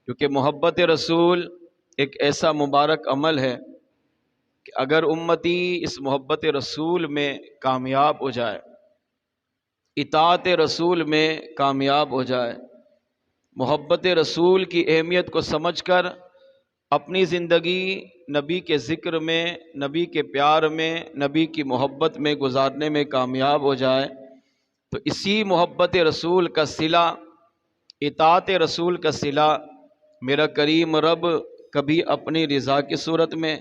کیونکہ محبت رسول ایک ایسا مبارک عمل ہے کہ اگر امتی اس محبت رسول میں کامیاب ہو جائے، اطاعت رسول میں کامیاب ہو جائے، محبت رسول کی اہمیت کو سمجھ کر اپنی زندگی نبی کے ذکر میں، نبی کے پیار میں، نبی کی محبت میں گزارنے میں کامیاب ہو جائے، تو اسی محبت رسول کا صلہ، اطاعت رسول کا صلہ میرا کریم رب کبھی اپنی رضا کی صورت میں،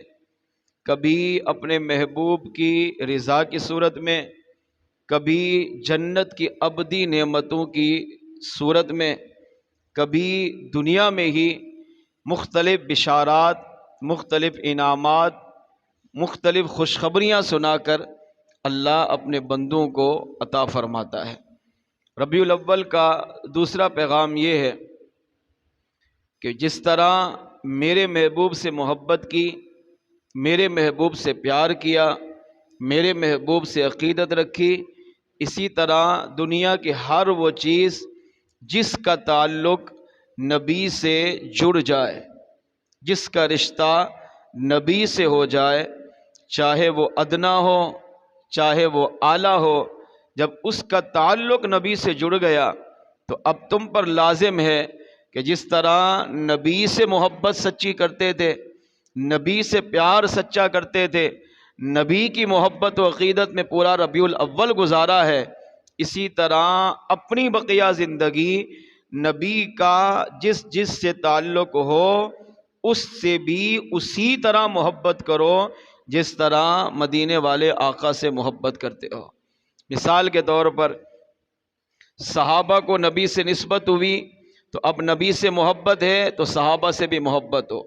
کبھی اپنے محبوب کی رضا کی صورت میں، کبھی جنت کی ابدی نعمتوں کی صورت میں، کبھی دنیا میں ہی مختلف بشارات، مختلف انعامات، مختلف خوشخبریاں سنا کر اللہ اپنے بندوں کو عطا فرماتا ہے۔ ربیع الاول کا دوسرا پیغام یہ ہے کہ جس طرح میرے محبوب سے محبت کی، میرے محبوب سے پیار کیا، میرے محبوب سے عقیدت رکھی، اسی طرح دنیا کی ہر وہ چیز جس کا تعلق نبی سے جڑ جائے، جس کا رشتہ نبی سے ہو جائے، چاہے وہ ادنا ہو چاہے وہ اعلیٰ ہو، جب اس کا تعلق نبی سے جڑ گیا تو اب تم پر لازم ہے کہ جس طرح نبی سے محبت سچی کرتے تھے، نبی سے پیار سچا کرتے تھے، نبی کی محبت و عقیدت میں پورا ربیع الاول گزارا ہے، اسی طرح اپنی بقیہ زندگی نبی کا جس جس سے تعلق ہو اس سے بھی اسی طرح محبت کرو جس طرح مدینے والے آقا سے محبت کرتے ہو۔ مثال کے طور پر صحابہ کو نبی سے نسبت ہوئی تو اب نبی سے محبت ہے تو صحابہ سے بھی محبت ہو۔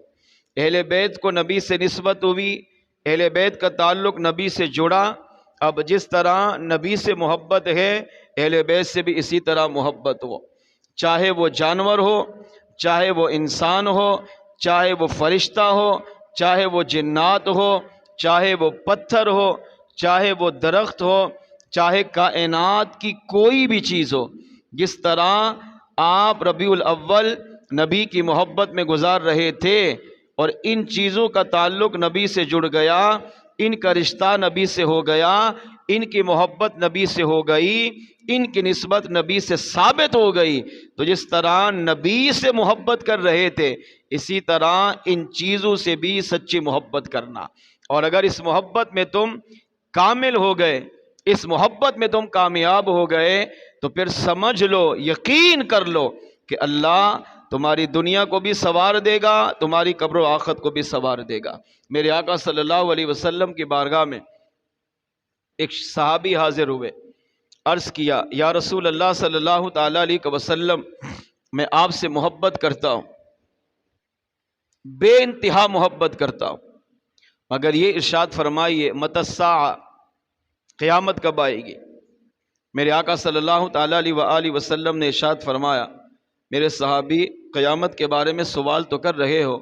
اہل بیت کو نبی سے نسبت ہوئی، اہل بیت کا تعلق نبی سے جڑا، اب جس طرح نبی سے محبت ہے اہل بیت سے بھی اسی طرح محبت ہو، چاہے وہ جانور ہو، چاہے وہ انسان ہو، چاہے وہ فرشتہ ہو، چاہے وہ جنات ہو، چاہے وہ پتھر ہو، چاہے وہ درخت ہو، چاہے کائنات کی کوئی بھی چیز ہو، جس طرح آپ ربیع الاول نبی کی محبت میں گزار رہے تھے اور ان چیزوں کا تعلق نبی سے جڑ گیا، ان کا رشتہ نبی سے ہو گیا، ان کی محبت نبی سے ہو گئی، ان کی نسبت نبی سے ثابت ہو گئی، تو جس طرح نبی سے محبت کر رہے تھے اسی طرح ان چیزوں سے بھی سچی محبت کرنا۔ اور اگر اس محبت میں تم کامل ہو گئے، اس محبت میں تم کامیاب ہو گئے تو پھر سمجھ لو، یقین کر لو کہ اللہ تمہاری دنیا کو بھی سنوار دے گا، تمہاری قبر و آخرت کو بھی سنوار دے گا۔ میرے آقا صلی اللہ علیہ وسلم کی بارگاہ میں ایک صحابی حاضر ہوئے، عرض کیا یا رسول اللہ صلی اللہ تعالی علیہ وسلم، میں آپ سے محبت کرتا ہوں، بے انتہا محبت کرتا ہوں، مگر یہ ارشاد فرمائیے متی الساعہ، قیامت کب آئے گی؟ میرے آقا صلی اللہ تعالی علیہ وآلہ وسلم نے ارشاد فرمایا میرے صحابی، قیامت کے بارے میں سوال تو کر رہے ہو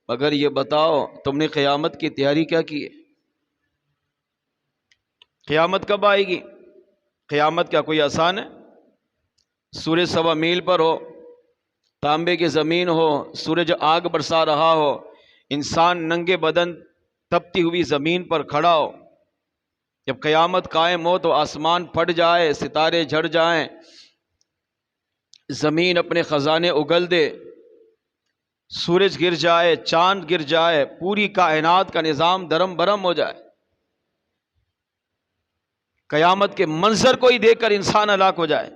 مگر یہ بتاؤ تم نے قیامت کی تیاری کیا کی ہے؟ قیامت کب آئے گی؟ قیامت کیا کوئی آسان ہے؟ سورج 1.25 میل پر ہو، تانبے کی زمین ہو، سورج آگ برسا رہا ہو، انسان ننگے بدن تپتی ہوئی زمین پر کھڑا ہو، جب قیامت قائم ہو تو آسمان پھٹ جائے، ستارے جھڑ جائیں، زمین اپنے خزانے اگل دے، سورج گر جائے، چاند گر جائے، پوری کائنات کا نظام درم برم ہو جائے، قیامت کے منظر کو ہی دیکھ کر انسان ہلاک ہو جائے،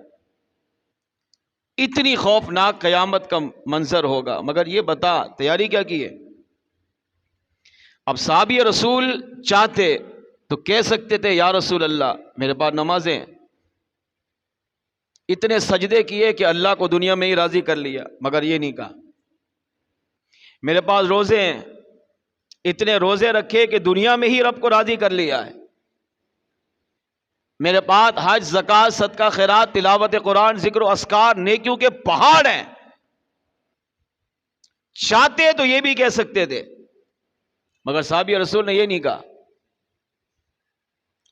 اتنی خوفناک قیامت کا منظر ہوگا، مگر یہ بتا تیاری کیا کی ہے؟ اب صحابی رسول چاہتے تو کہہ سکتے تھے یا رسول اللہ میرے پاس نمازیں، اتنے سجدے کیے کہ اللہ کو دنیا میں ہی راضی کر لیا، مگر یہ نہیں کہا۔ میرے پاس روزے ہیں، اتنے روزے رکھے کہ دنیا میں ہی رب کو راضی کر لیا ہے۔ میرے پاس حج، زکوٰۃ، صدقہ، خیرات، تلاوت قرآن، ذکر و اذکار، نیکیوں کے پہاڑ ہیں، چاہتے تو یہ بھی کہہ سکتے تھے، مگر صحابی رسول نے یہ نہیں کہا۔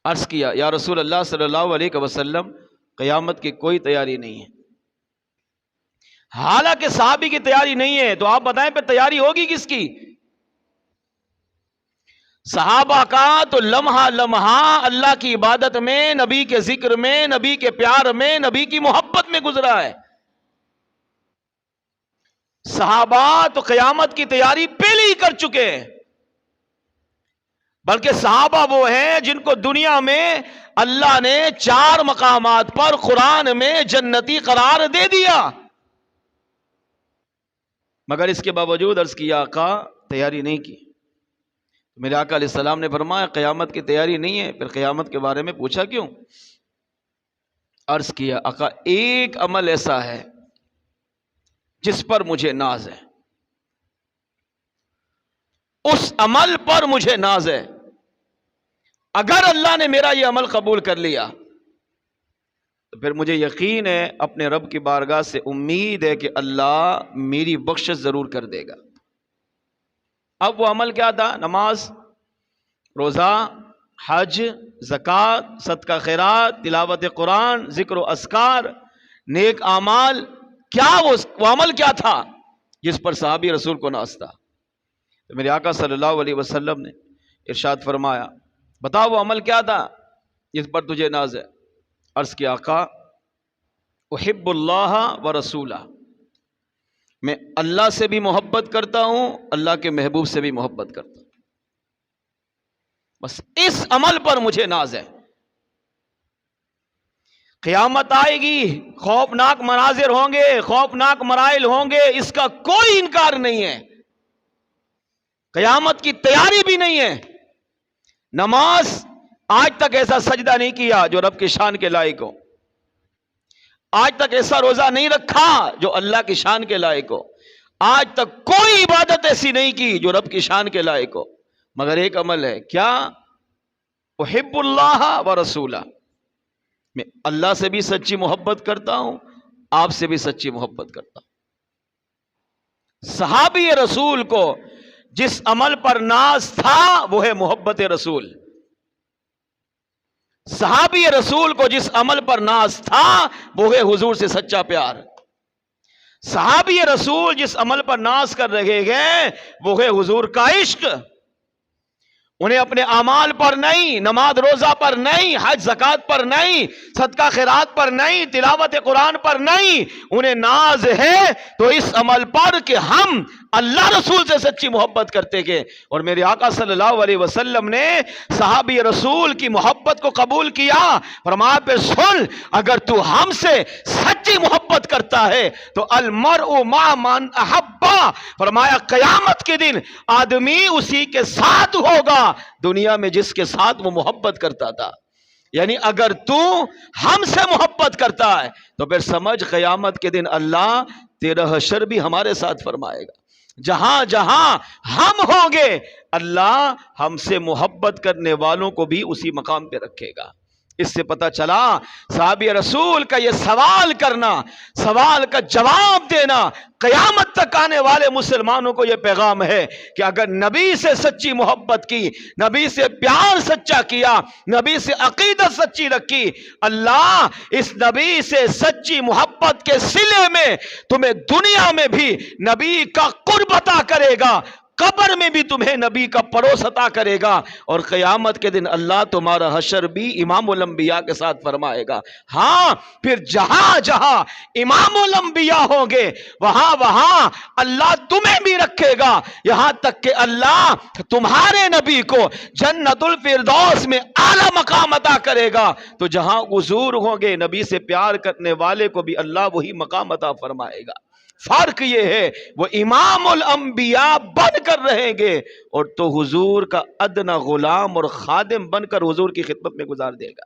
عرض کیا یا رسول اللہ صلی اللہ علیہ وسلم، قیامت کی کوئی تیاری نہیں ہے، حالانکہ صحابی کی تیاری نہیں ہے، تو آپ بتائیں پھر تیاری ہوگی کس کی؟ صحابہ کا تو لمحہ لمحہ اللہ کی عبادت میں، نبی کے ذکر میں، نبی کے پیار میں، نبی کی محبت میں گزرا ہے۔ صحابہ تو قیامت کی تیاری پہلے ہی کر چکے ہیں، بلکہ صحابہ وہ ہیں جن کو دنیا میں اللہ نے 4 مقامات پر قرآن میں جنتی قرار دے دیا، مگر اس کے باوجود عرض کیا آقا تیاری نہیں کی۔ میرے آقا علیہ السلام نے فرمایا قیامت کی تیاری نہیں ہے، پھر قیامت کے بارے میں پوچھا کیوں؟ عرض کیا آقا ایک عمل ایسا ہے جس پر مجھے ناز ہے، اس عمل پر مجھے ناز ہے، اگر اللہ نے میرا یہ عمل قبول کر لیا تو پھر مجھے یقین ہے، اپنے رب کی بارگاہ سے امید ہے کہ اللہ میری بخشش ضرور کر دے گا۔ اب وہ عمل کیا تھا؟ نماز، روزہ، حج، زکوٰۃ، صدقہ خیرات، تلاوت قرآن، ذکر و اذکار، نیک اعمال۔ کیا وہ عمل کیا تھا جس پر صحابی رسول کو ناز تھا؟ تو میرے آقا صلی اللہ علیہ وسلم نے ارشاد فرمایا بتا وہ عمل کیا تھا جس پر تجھے ناز ہے؟ عرض کیا آقا احب اللہ و رسولہ، میں اللہ سے بھی محبت کرتا ہوں، اللہ کے محبوب سے بھی محبت کرتا ہوں، بس اس عمل پر مجھے ناز ہے۔ قیامت آئے گی، خوفناک مناظر ہوں گے، خوفناک مراحل ہوں گے، اس کا کوئی انکار نہیں ہے، قیامت کی تیاری بھی نہیں ہے۔ نماز آج تک ایسا سجدہ نہیں کیا جو رب کی شان کے لائق ہو، آج تک ایسا روزہ نہیں رکھا جو اللہ کی شان کے لائق ہو، آج تک کوئی عبادت ایسی نہیں کی جو رب کی شان کے لائق ہو، مگر ایک عمل ہے، کیا؟ احب اللہ و رسولہ، میں اللہ سے بھی سچی محبت کرتا ہوں، آپ سے بھی سچی محبت کرتا ہوں۔ صحابی رسول کو جس عمل پر ناز تھا وہ ہے محبت رسول، صحابی رسول کو جس عمل پر ناز تھا وہ ہے حضور سے سچا پیار، صحابی رسول جس عمل پر ناز کر رہے ہیں وہ ہے حضور کا عشق۔ انہیں اپنے اعمال پر نہیں، نماز روزہ پر نہیں، حج زکوٰۃ پر نہیں، صدقہ خیرات پر نہیں، تلاوت قرآن پر نہیں، انہیں ناز ہے تو اس عمل پر کہ ہم اللہ رسول سے سچی محبت کرتے گے۔ اور میرے آقا صلی اللہ علیہ وسلم نے صحابی رسول کی محبت کو قبول کیا، فرمایا پہ سن، اگر تو ہم سے سچی محبت کرتا ہے تو المرء مع من احبا، فرمایا قیامت کے دن آدمی اسی کے ساتھ ہوگا دنیا میں جس کے ساتھ وہ محبت کرتا تھا۔ یعنی اگر تو ہم سے محبت کرتا ہے تو پھر سمجھ قیامت کے دن اللہ تیرا حشر بھی ہمارے ساتھ فرمائے گا، جہاں جہاں ہم ہوں گے اللہ ہم سے محبت کرنے والوں کو بھی اسی مقام پہ رکھے گا۔ اس سے پتہ چلا صحابی رسول کا یہ سوال کرنا، سوال کا جواب دینا، قیامت تک آنے والے مسلمانوں کو یہ پیغام ہے کہ اگر نبی سے سچی محبت کی، نبی سے پیار سچا کیا، نبی سے عقیدت سچی رکھی، اللہ اس نبی سے سچی محبت کے صلے میں تمہیں دنیا میں بھی نبی کا قرب عطا کرے گا، قبر میں بھی تمہیں نبی کا پڑوس عطا کرے گا، اور قیامت کے دن اللہ تمہارا حشر بھی امام الانبیاء کے ساتھ فرمائے گا۔ ہاں پھر جہاں جہاں امام الانبیاء ہوں گے وہاں وہاں اللہ تمہیں بھی رکھے گا، یہاں تک کہ اللہ تمہارے نبی کو جنت الفردوس میں اعلی مقام عطا کرے گا، تو جہاں حضور ہوں گے نبی سے پیار کرنے والے کو بھی اللہ وہی مقام عطا فرمائے گا۔ فرق یہ ہے وہ امام الانبیاء بن کر رہیں گے اور تو حضور کا ادنا غلام اور خادم بن کر حضور کی خدمت میں گزار دے گا۔